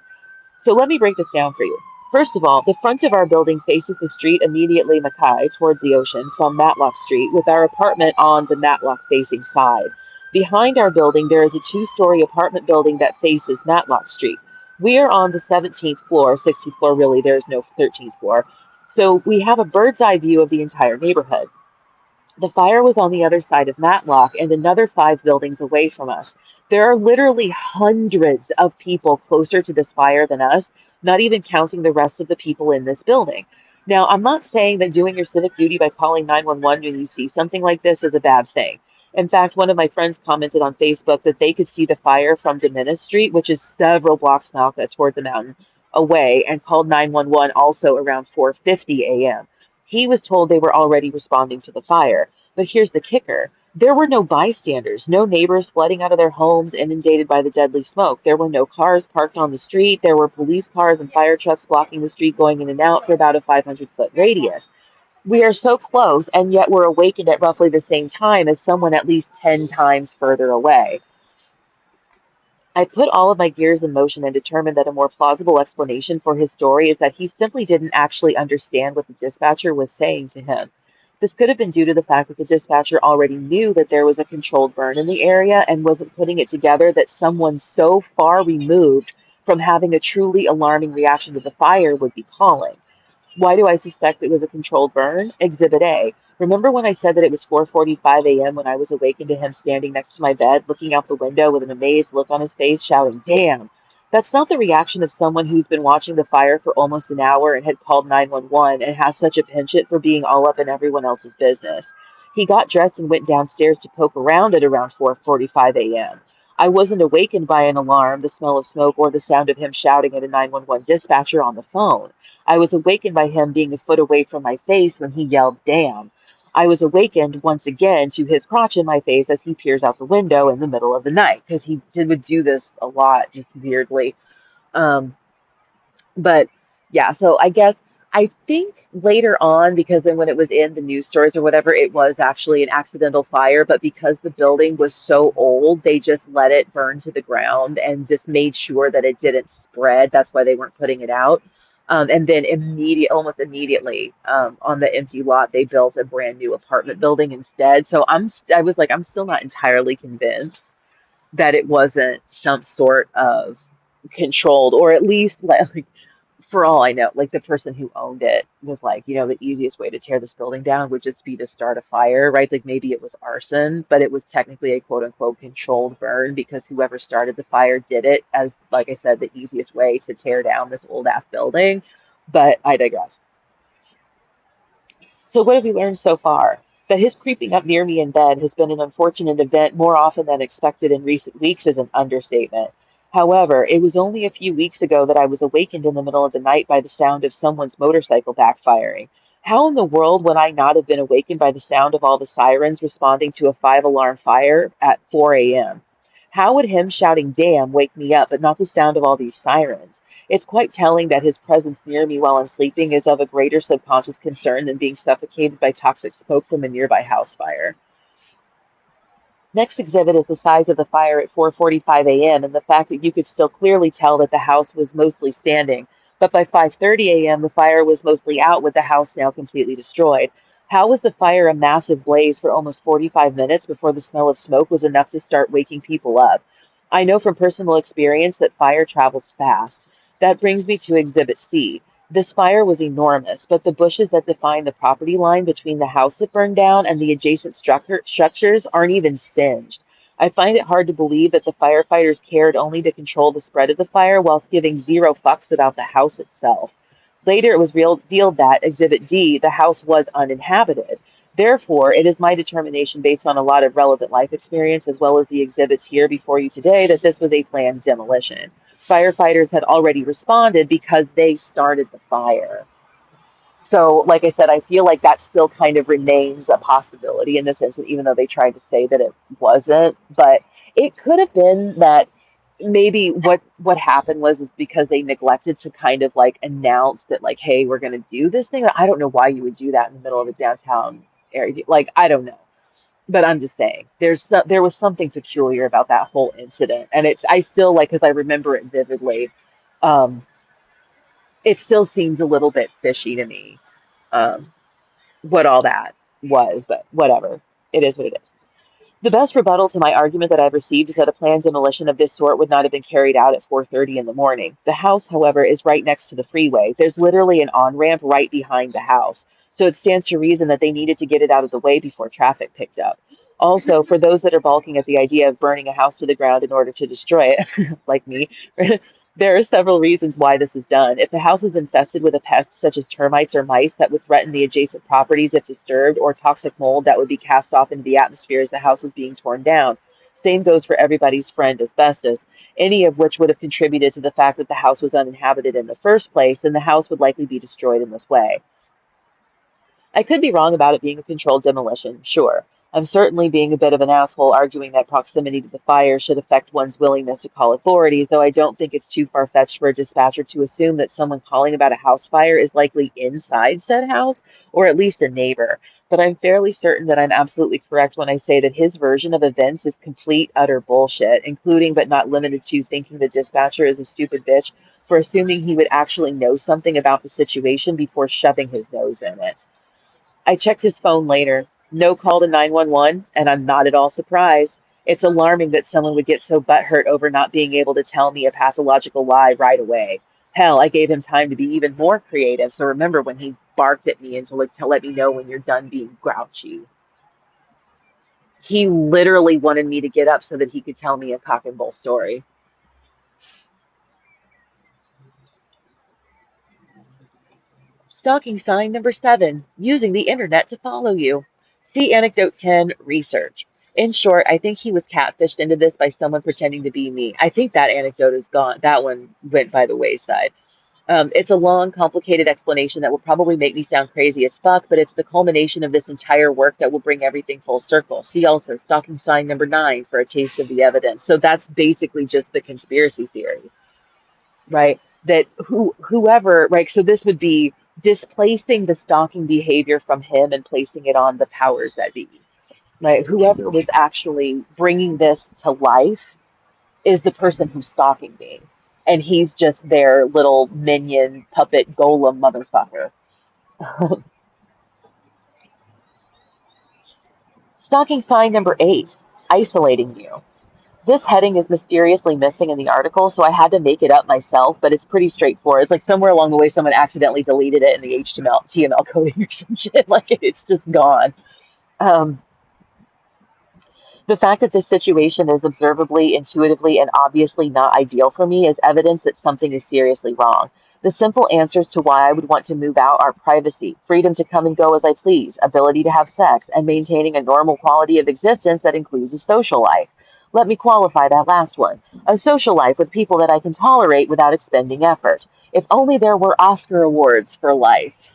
So let me break this down for you. First of all, the front of our building faces the street immediately Mackay towards the ocean from Matlock Street, with our apartment on the Matlock facing side. Behind our building, there is a two-story apartment building that faces Matlock Street. We are on the 17th floor, 16th floor really, there's no 13th floor. So we have a bird's eye view of the entire neighborhood. The fire was on the other side of Matlock and another 5 buildings away from us. There are literally hundreds of people closer to this fire than us, not even counting the rest of the people in this building. Now, I'm not saying that doing your civic duty by calling 911 when you see something like this is a bad thing. In fact, one of my friends commented on Facebook that they could see the fire from Dominus Street, which is several blocks toward the mountain away, and called 911 also around 4:50 a.m. He was told they were already responding to the fire. But here's the kicker. There were no bystanders, no neighbors flooding out of their homes inundated by the deadly smoke. There were no cars parked on the street. There were police cars and fire trucks blocking the street going in and out for about a 500-foot radius. We are so close, and yet we're awakened at roughly the same time as someone at least 10 times further away. I put all of my gears in motion and determined that a more plausible explanation for his story is that he simply didn't actually understand what the dispatcher was saying to him. This could have been due to the fact that the dispatcher already knew that there was a controlled burn in the area and wasn't putting it together that someone so far removed from having a truly alarming reaction to the fire would be calling. Why do I suspect it was a controlled burn? Exhibit A. Remember when I said that it was 4:45 a.m. when I was awakened to him standing next to my bed, looking out the window with an amazed look on his face, shouting, "Damn!" That's not the reaction of someone who's been watching the fire for almost an hour and had called 911 and has such a penchant for being all up in everyone else's business. He got dressed and went downstairs to poke around at around 4:45 a.m. I wasn't awakened by an alarm, the smell of smoke, or the sound of him shouting at a 911 dispatcher on the phone. I was awakened by him being a foot away from my face when he yelled, "Damn." I was awakened once again to his crotch in my face as he peers out the window in the middle of the night, because would do this a lot, just weirdly. Um, but yeah, so I think later on, because then when it was in the news stories or whatever, it was actually an accidental fire, but because the building was so old, they just let it burn to the ground and just made sure that it didn't spread. That's why they weren't putting it out. And then almost immediately, on the empty lot, they built a brand new apartment building instead. So I was like, I'm still not entirely convinced that it wasn't some sort of controlled, or at least like for all I know, like the person who owned it was like, the easiest way to tear this building down would just be to start a fire, right? Like maybe it was arson, but it was technically a quote unquote controlled burn because whoever started the fire did it as, like I said, the easiest way to tear down this old ass building. But I digress. So what have we learned so far? That his creeping up near me in bed has been an unfortunate event more often than expected in recent weeks is an understatement. However, it was only a few weeks ago that I was awakened in the middle of the night by the sound of someone's motorcycle backfiring. How in the world would I not have been awakened by the sound of all the sirens responding to a 5 alarm fire at 4 a.m.? How would him shouting "damn" wake me up, but not the sound of all these sirens? It's quite telling that his presence near me while I'm sleeping is of a greater subconscious concern than being suffocated by toxic smoke from a nearby house fire. Next exhibit is the size of the fire at 4:45 a.m. and the fact that you could still clearly tell that the house was mostly standing, but by 5:30 a.m. the fire was mostly out with the house now completely destroyed. How was the fire a massive blaze for almost 45 minutes before the smell of smoke was enough to start waking people up? I know from personal experience that fire travels fast. That brings me to Exhibit C. This fire was enormous, but the bushes that define the property line between the house that burned down and the adjacent structures aren't even singed. I find it hard to believe that the firefighters cared only to control the spread of the fire whilst giving zero fucks about the house itself. Later, it was revealed that Exhibit D, the house, was uninhabited. Therefore, it is my determination, based on a lot of relevant life experience as well as the exhibits here before you today, that this was a planned demolition. Firefighters had already responded because they started the fire. So, like I said, I feel like that still kind of remains a possibility in this instance, even though they tried to say that it wasn't. But it could have been that maybe what happened was is because they neglected to kind of like announce that like, hey, we're going to do this thing. I don't know why you would do that in the middle of a downtown area. Like, I don't know. But I'm just saying, there was something peculiar about that whole incident, and it's I still like because I remember it vividly. Um, it still seems a little bit fishy to me, um, what all that was, but whatever. It is what it is. The best rebuttal to my argument that I've received is that a planned demolition of this sort would not have been carried out at 4:30 in the morning. The house, however, is right next to the freeway. There's literally an on-ramp right behind the house, so it stands to reason that they needed to get it out of the way before traffic picked up. Also, for those that are balking at the idea of burning a house to the ground in order to destroy it, like me, there are several reasons why this is done. If the house is infested with a pest such as termites or mice that would threaten the adjacent properties if disturbed, or toxic mold that would be cast off into the atmosphere as the house was being torn down. Same goes for everybody's friend asbestos, any of which would have contributed to the fact that the house was uninhabited in the first place, and the house would likely be destroyed in this way. I could be wrong about it being a controlled demolition, sure. I'm certainly being a bit of an asshole arguing that proximity to the fire should affect one's willingness to call authorities, though I don't think it's too far-fetched for a dispatcher to assume that someone calling about a house fire is likely inside said house, or at least a neighbor. But I'm fairly certain that I'm absolutely correct when I say that his version of events is complete, utter bullshit, including but not limited to thinking the dispatcher is a stupid bitch for assuming he would actually know something about the situation before shoving his nose in it. I checked his phone later. No call to 911, and I'm not at all surprised. It's alarming that someone would get so butthurt over not being able to tell me a pathological lie right away. Hell, I gave him time to be even more creative, so remember when he barked at me and to let me know when you're done being grouchy. He literally wanted me to get up so that he could tell me a cock and bull story. Stalking sign number 7, using the internet to follow you. See Anecdote 10, research. In short, I think he was catfished into this by someone pretending to be me. I think that anecdote is gone. That one went by the wayside. It's a long, complicated explanation that will probably make me sound crazy as fuck, but it's the culmination of this entire work that will bring everything full circle. See also stalking sign number 9 for a taste of the evidence. So that's basically just the conspiracy theory, right? That whoever, right? So this would be displacing the stalking behavior from him and placing it on the powers that be, right? Whoever was actually bringing this to life is the person who's stalking me, and he's just their little minion puppet golem motherfucker. Stalking sign number 8, isolating you. This heading is mysteriously missing in the article, so I had to make it up myself, but it's pretty straightforward. It's like somewhere along the way someone accidentally deleted it in the HTML, TML coding or some shit. Like it's just gone. Um, the fact that this situation is observably, intuitively, and obviously not ideal for me is evidence that something is seriously wrong. The simple answers to why I would want to move out are privacy, freedom to come and go as I please, ability to have sex, and maintaining a normal quality of existence that includes a social life. Let me qualify that last one. A social life with people that I can tolerate without expending effort. If only there were Oscar awards for life.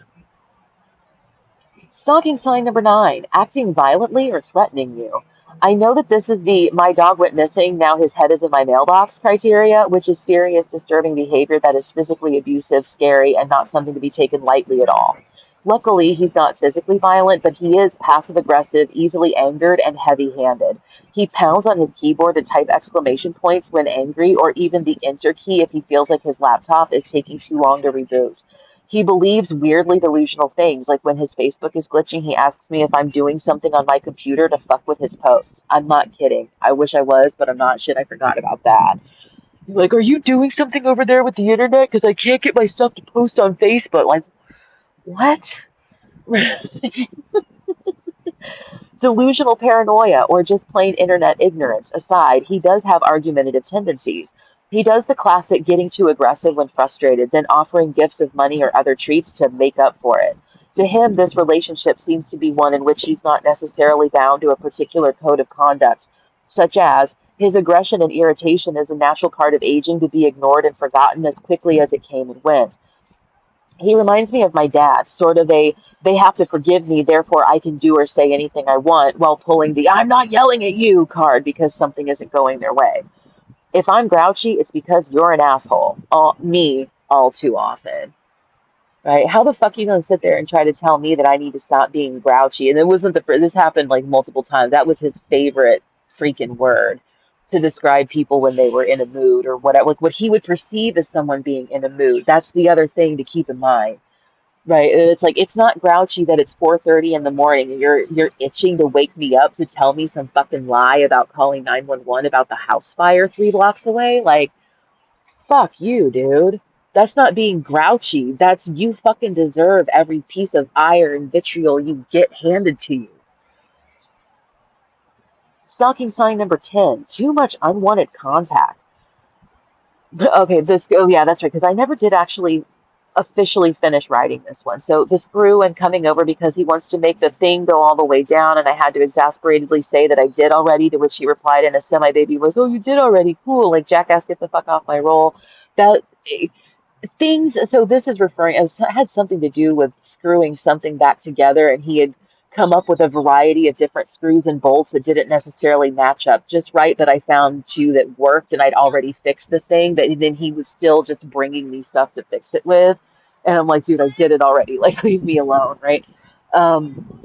Stalking sign number 9, acting violently or threatening you. I know that this is the my dog went missing, now his head is in my mailbox criteria, which is serious, disturbing behavior that is physically abusive, scary, and not something to be taken lightly at all. Luckily, he's not physically violent, but he is passive aggressive, easily angered, and heavy handed. He pounds on his keyboard to type exclamation points when angry, or even the enter key if he feels like his laptop is taking too long to reboot. He believes weirdly delusional things, like when his Facebook is glitching, he asks me if I'm doing something on my computer to fuck with his posts. I'm not kidding. I wish I was, but I'm not. Shit, I forgot about that. Like, are you doing something over there with the internet? Because I can't get my stuff to post on Facebook. Like, what? Delusional paranoia or just plain internet ignorance aside, he does have argumentative tendencies. He does the classic getting too aggressive when frustrated, then offering gifts of money or other treats to make up for it. To him, this relationship seems to be one in which he's not necessarily bound to a particular code of conduct, such as his aggression and irritation is a natural part of aging to be ignored and forgotten as quickly as it came and went. He reminds me of my dad, sort of a they have to forgive me, therefore I can do or say anything I want while pulling the I'm not yelling at you card because something isn't going their way. If I'm grouchy, it's because you're an asshole. Me, all too often. Right? How the fuck are you gonna sit there and try to tell me that I need to stop being grouchy? And it wasn't the first, this happened like multiple times. That was his favorite freaking word to describe people when they were in a mood or whatever, like what he would perceive as someone being in a mood. That's the other thing to keep in mind. Right. And it's like it's not grouchy that it's 4:30 in the morning and you're itching to wake me up to tell me some fucking lie about calling 911 about the house fire 3 blocks away. Like, fuck you, dude. That's not being grouchy. That's you fucking deserve every piece of ire and vitriol you get handed to you. Stalking sign number 10, too much unwanted contact. Okay, oh yeah, that's right, because I never did actually officially finish writing this one. So this grew and coming over because he wants to make the thing go all the way down, and I had to exasperatedly say that I did already, to which he replied in a semi-baby voice, "Oh, you did already, cool, like jackass, get the fuck off my roll." That things, so this is referring, it had something to do with screwing something back together, and he had come up with a variety of different screws and bolts that didn't necessarily match up just right, but I found two that worked, and I'd already fixed the thing, but then he was still just bringing me stuff to fix it with, and I'm like, dude, I did it already, like, leave me alone, right? um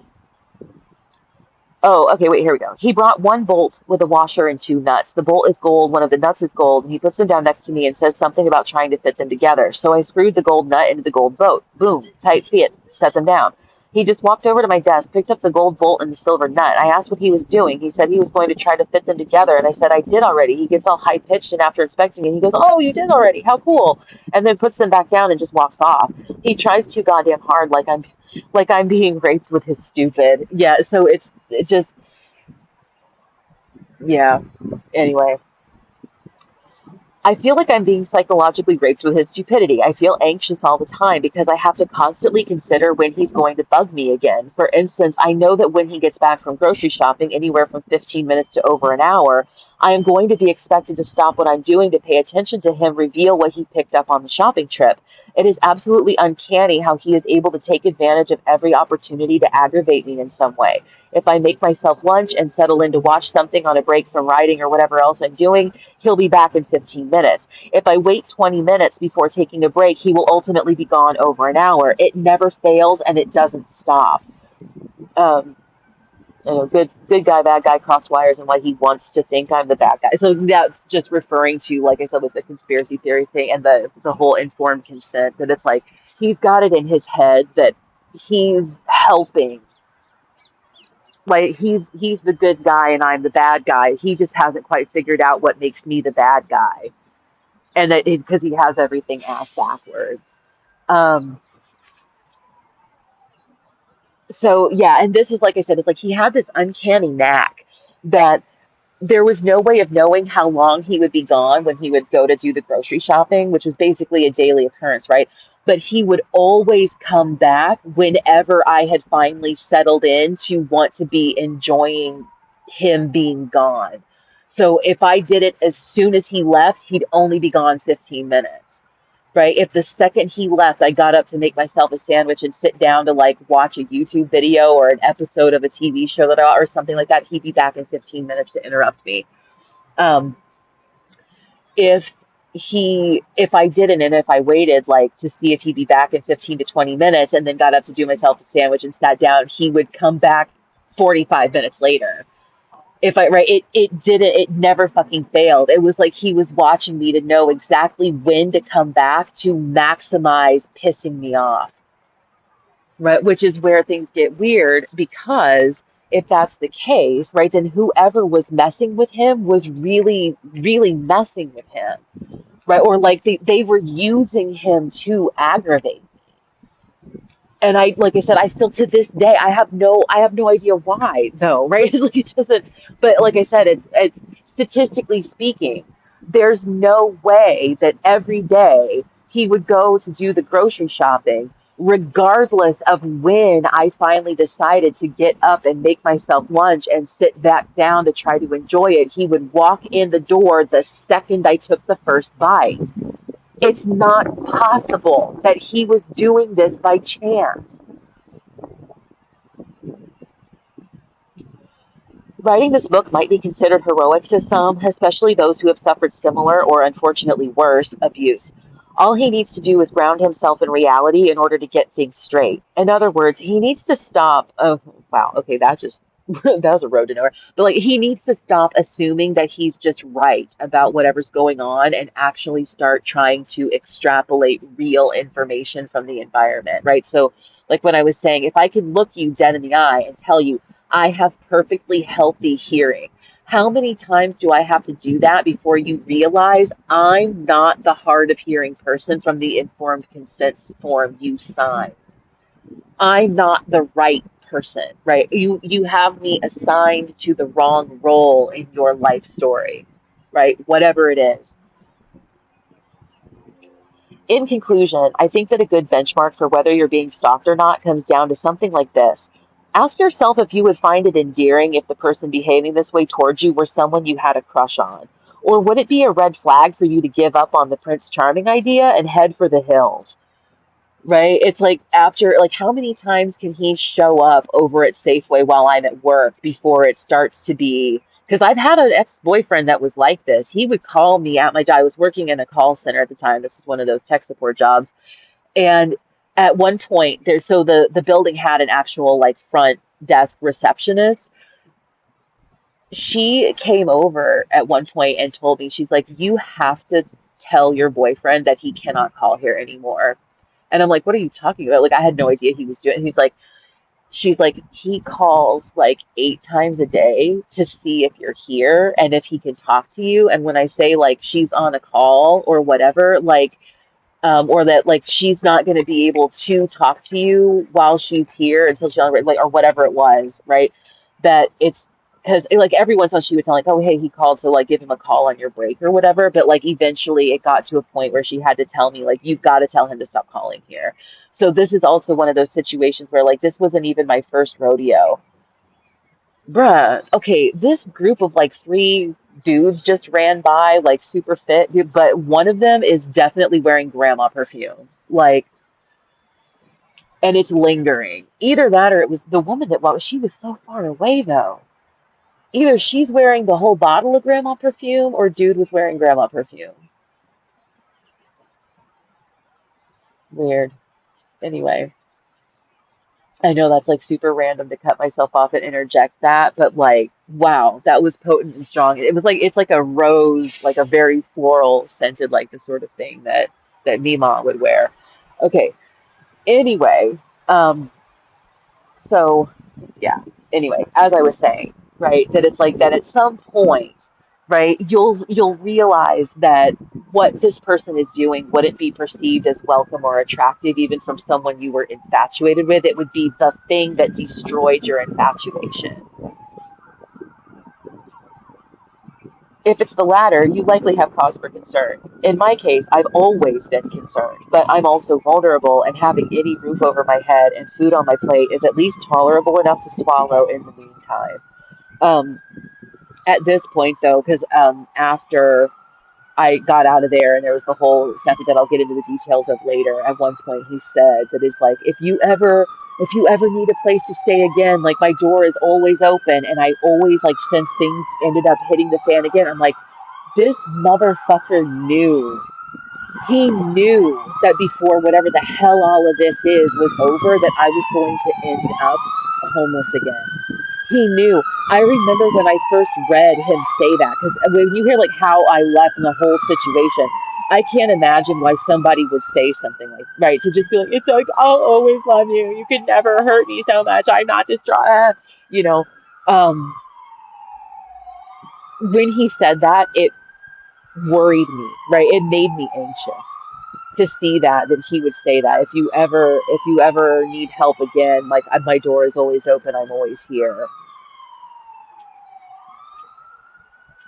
Oh, okay, wait, here we go. He brought one bolt with a washer and two nuts. The bolt is gold, one of the nuts is gold, and he puts them down next to me and says something about trying to fit them together. So I screwed the gold nut into the gold bolt. Boom, tight fit, set them down. He just walked over to my desk, picked up the gold bolt and the silver nut. I asked what he was doing. He said he was going to try to fit them together, and I said, I did already. He gets all high pitched, and after inspecting it, he goes, oh, you did already. How cool. And then puts them back down and just walks off. He tries too goddamn hard, like I'm being raped with his stupid. Yeah, so it just yeah. Anyway, I feel like I'm being psychologically raped with his stupidity. I feel anxious all the time because I have to constantly consider when he's going to bug me again. For instance, I know that when he gets back from grocery shopping, anywhere from 15 minutes to over an hour, I am going to be expected to stop what I'm doing to pay attention to him reveal what he picked up on the shopping trip. It is absolutely uncanny how he is able to take advantage of every opportunity to aggravate me in some way. If I make myself lunch and settle in to watch something on a break from writing or whatever else I'm doing, he'll be back in 15 minutes. If I wait 20 minutes before taking a break, he will ultimately be gone over an hour. It never fails and it doesn't stop. Um, good guy, bad guy, cross wires, and why he wants to think I'm the bad guy. So that's just referring to, like I said, with the conspiracy theory thing and the whole informed consent. That it's like he's got it in his head that he's helping, like he's the good guy and I'm the bad guy. He just hasn't quite figured out what makes me the bad guy, and that because he has everything ass backwards. Um, so yeah, and this is like I said, it's like he had this uncanny knack that there was no way of knowing how long he would be gone when he would go to do the grocery shopping, which was basically a daily occurrence, right? But he would always come back whenever I had finally settled in to want to be enjoying him being gone. So if I did it as soon as he left, he'd only be gone 15 minutes. Right? If the second he left, I got up to make myself a sandwich and sit down to like watch a YouTube video or an episode of a TV show or something like that, he'd be back in 15 minutes to interrupt me. Um, if if I didn't and if I waited like to see if he'd be back in 15 to 20 minutes and then got up to do myself a sandwich and sat down, he would come back 45 minutes later. If I right, it never fucking failed. It was like he was watching me to know exactly when to come back to maximize pissing me off. Right, which is where things get weird because if that's the case, right, then whoever was messing with him was really, really messing with him, right? Or like they were using him to aggravate. And I, like I said, I still to this day, I have no idea why though, right? Like it doesn't, but like I said, it's statistically speaking, there's no way that every day he would go to do the grocery shopping, regardless of when I finally decided to get up and make myself lunch and sit back down to try to enjoy it. He would walk in the door the second I took the first bite. It's not possible that he was doing this by chance. Writing this book might be considered heroic to some, especially those who have suffered similar or unfortunately worse abuse. All he needs to do is ground himself in reality in order to get things straight. In other words, he needs to stop. Oh, wow. Okay, that just that was a road to nowhere. But like, he needs to stop assuming that he's just right about whatever's going on and actually start trying to extrapolate real information from the environment, right? So, like when I was saying, if I can look you dead in the eye and tell you, I have perfectly healthy hearing. How many times do I have to do that before you realize I'm not the hard of hearing person from the informed consent form you signed? I'm not the right person, right? You have me assigned to the wrong role in your life story, right? Whatever it is. In conclusion, I think that a good benchmark for whether you're being stalked or not comes down to something like this. Ask yourself if you would find it endearing if the person behaving this way towards you were someone you had a crush on. Or would it be a red flag for you to give up on the Prince Charming idea and head for the hills? Right? It's like after, like, how many times can he show up over at Safeway while I'm at work before it starts to be? Because I've had an ex-boyfriend that was like this. He would call me at my job. I was working in a call center at the time. This is one of those tech support jobs. And at one point, there's so the building had an actual like front desk receptionist. She came over at one point and told me, she's like, you have to tell your boyfriend that he cannot call here anymore. And I'm like, what are you talking about? Like, I had no idea he was doing it. He's like, she's like, he calls like 8 times a day to see if you're here and if he can talk to you. And when I say like she's on a call or whatever, like, or that like she's not going to be able to talk to you while she's here until she's on, like, or whatever it was, right? That it's because like every once in a while she would tell like, oh hey, he called, so like give him a call on your break or whatever. But like eventually it got to a point where she had to tell me like, you've got to tell him to stop calling here. So this is also one of those situations where like this wasn't even my first rodeo. Bruh, okay, this group of like 3 dudes just ran by, like super fit, dude, but one of them is definitely wearing grandma perfume. Like, and it's lingering. Either that or it was the woman that, well, she was so far away though. Either she's wearing the whole bottle of grandma perfume or dude was wearing grandma perfume. Weird. Anyway, I know that's like super random to cut myself off and interject that, but like, wow, that was potent and strong. It was like it's like a rose, like a very floral scented, like the sort of thing that Mima would wear. Okay. Anyway, um, so yeah. Anyway, as I was saying, right, that it's like that at some point, right, you'll realize that what this person is doing wouldn't be perceived as welcome or attractive even from someone you were infatuated with. It would be the thing that destroyed your infatuation. If it's the latter, you likely have cause for concern. In my case, I've always been concerned, but I'm also vulnerable, and having any roof over my head and food on my plate is at least tolerable enough to swallow in the meantime. Um, at this point, though, because after I got out of there and there was the whole second that I'll get into the details of later, at one point he said that it's like, if you ever need a place to stay again, like my door is always open. And I always like, since things ended up hitting the fan again, I'm like, this motherfucker knew. He knew that before whatever the hell all of this is was over, that I was going to end up homeless again. He knew. I remember when I first read him say that, because when you hear like how I left in the whole situation, I can't imagine why somebody would say something like, right, to just be like, it's like, I'll always love you. You could never hurt me so much. I'm not distraught. You know, Um, when he said that, it worried me, right? It made me anxious to see that he would say that. If you ever need help again, like my door is always open, I'm always here.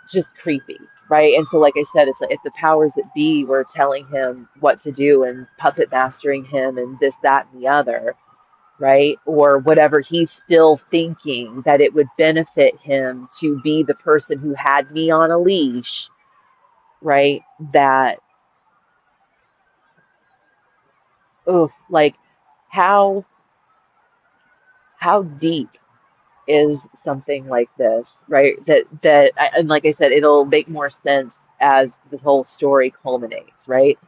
It's just creepy, right? And so, like I said, it's like if the powers that be were telling him what to do and puppet mastering him and this, that, and the other, right? Or whatever he's still thinking that it would benefit him to be the person who had me on a leash, right? That, oof, like how how deep is something like this, right? And like I said, it'll make more sense as the whole story culminates, right?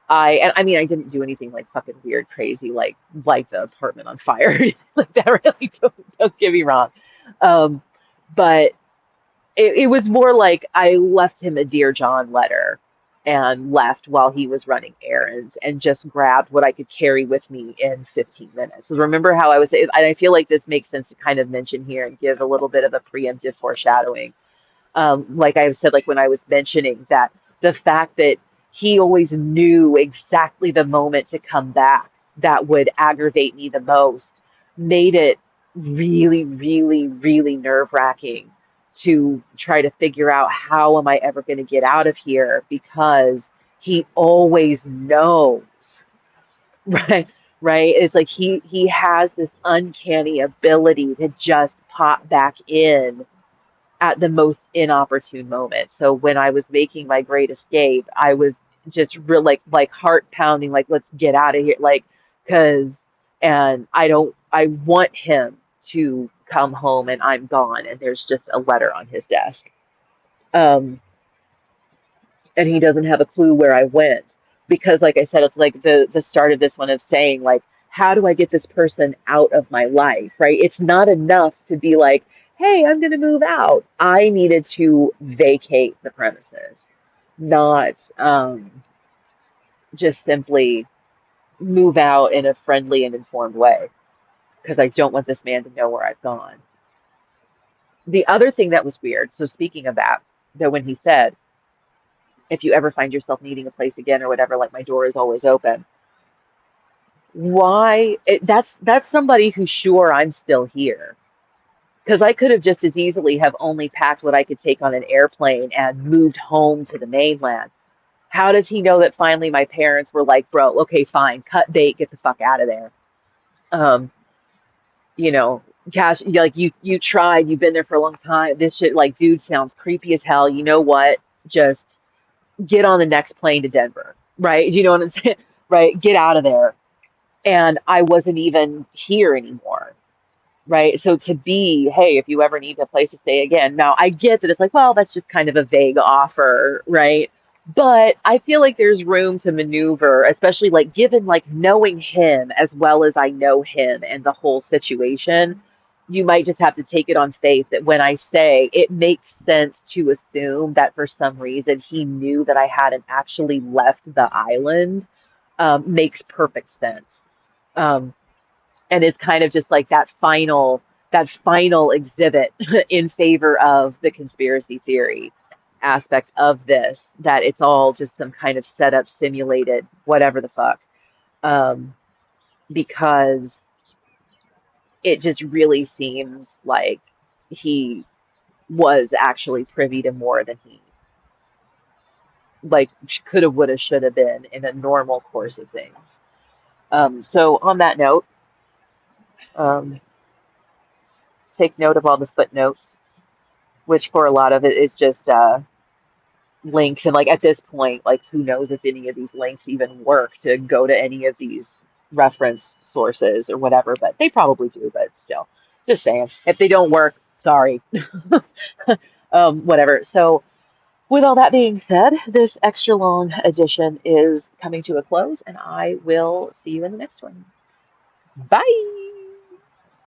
I mean, I didn't do anything like fucking weird, crazy, like the apartment on fire, like that. Really, don't get me wrong. Um, but it was more like I left him a Dear John letter and left while he was running errands and just grabbed what I could carry with me in 15 minutes. So remember how I was, and I feel like this makes sense to kind of mention here and give a little bit of a preemptive foreshadowing, like I said, like when I was mentioning that the fact that he always knew exactly the moment to come back that would aggravate me the most made it really, really, really nerve-wracking to try to figure out how am I ever going to get out of here because he always knows, right? Right? It's like he has this uncanny ability to just pop back in at the most inopportune moment. So when I was making my great escape, I was just real like heart pounding, like let's get out of here, like because and I want him to come home and I'm gone and there's just a letter on his desk. Um, and he doesn't have a clue where I went because like I said it's like the start of this one of saying like how do I get this person out of my life, right? It's not enough to be like hey, I'm going to move out. I needed to vacate the premises, not just simply move out in a friendly and informed way because I don't want this man to know where I've gone. The other thing that was weird, so speaking of that, that when he said if you ever find yourself needing a place again or whatever, like my door is always open. That's somebody who's sure I'm still here. Because I could have just as easily have only packed what I could take on an airplane and moved home to the mainland. How does he know that finally my parents were like, bro, okay, fine, cut bait, get the fuck out of there. Um, you know, Cash, like you tried, you've been there for a long time. This shit, like, dude, sounds creepy as hell. You know what? Just get on the next plane to Denver, right? You know what I'm saying? Right? Get out of there. And I wasn't even here anymore, right? So to be, hey, if you ever need a place to stay again. Now, I get that it's like, well, that's just kind of a vague offer, right? But I feel like there's room to maneuver, especially like given like knowing him as well as I know him and the whole situation. You might just have to take it on faith that when I say it makes sense to assume that for some reason he knew that I hadn't actually left the island, makes perfect sense. Um, and it's kind of just like that final exhibit in favor of the conspiracy theory aspect of this, that it's all just some kind of setup, simulated, whatever the fuck. Um, because it just really seems like he was actually privy to more than he like could have, would have, should have been in a normal course of things. So on that note, um, take note of all the footnotes, which for a lot of it is just links. And like at this point, like who knows if any of these links even work to go to any of these reference sources or whatever, but they probably do, but still, just saying. If they don't work, sorry. Whatever. So with all that being said, this extra long edition is coming to a close, and I will see you in the next one. Bye.